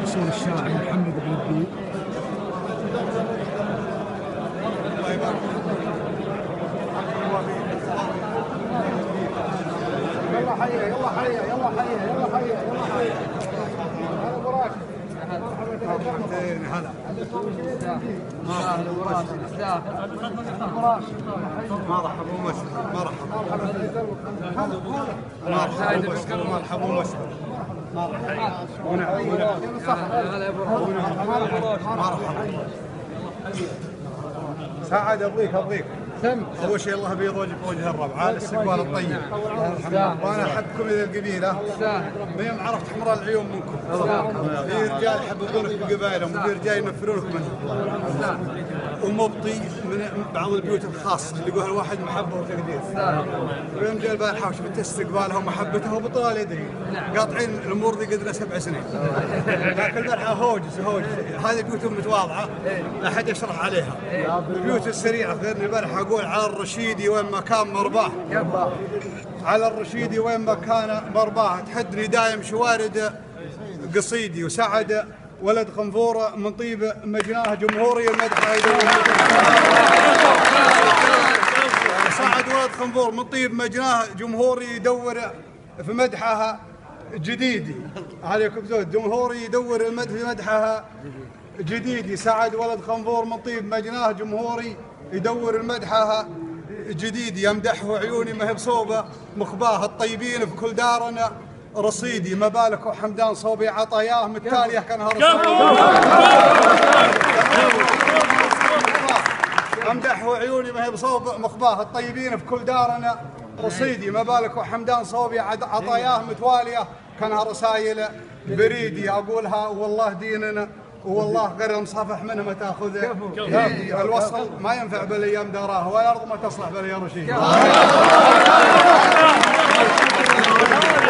اصول الشاعر محمد بن الدين. يلا حيه يلا حيه يلا حيه يلا حيه يلا حيه. هلا ابو راشد. مرحبتين هلا. ابو راشد. مرحبا ومسهلا. مرحبا. مرحبا ومسهلا. مرحبا. سعد ابغيك. اول شيء الله يبيض وجه الربع على الاستقبال الطيب. وانا احبكم الى القبيله. من يوم عرفت حمراء العيون منكم. في رجال يحببونك بقبائلهم وفي رجال ينفرونك منهم. ومبطي من بعض البيوت الخاصه اللي يقولها الواحد محبه وتقدير. ويوم جاء البارحه وشفت استقبالها ومحبتها وبطال يدري قاطعين الامور ذي قدرها 7 سنين. لكن البارحه هوجس. هذه بيوتهم متواضعه لا احد يشرح عليها. البيوت السريعه غير البارحه اقول على الرشيدي وين ما كان مرباه. على الرشيدي وين ما كان مرباه تحدني دايم شوارد قصيدي. وسعد ولد قنفوره من طيب مجناه جمهوري المدحه يدور. سعد ولد قنفور من طيب مجناه جمهوري يدور في مدحها جديدي. عليكم زود جمهوري يدور في مدحها جديدي. سعد ولد قنفور من طيب مجناه جمهوري يدور المدحها جديدي. يمدحه عيوني ما هي بصوبه مخباه الطيبين في كل دارنا رصيدي. ما بالك وحمدان صوبي عطاياه متاليه كانها رصيدي. امدحه عيوني ما هي بصوب مخباه الطيبين في كل دارنا رصيدي. ما بالك وحمدان صوبي عطاياه متواليه كانها رسايل بريدي. اقولها والله ديننا والله غير المصافح منه ما تاخذه. الوصل ما ينفع بالايام داراه والارض ما تصلح بالايام رشيد.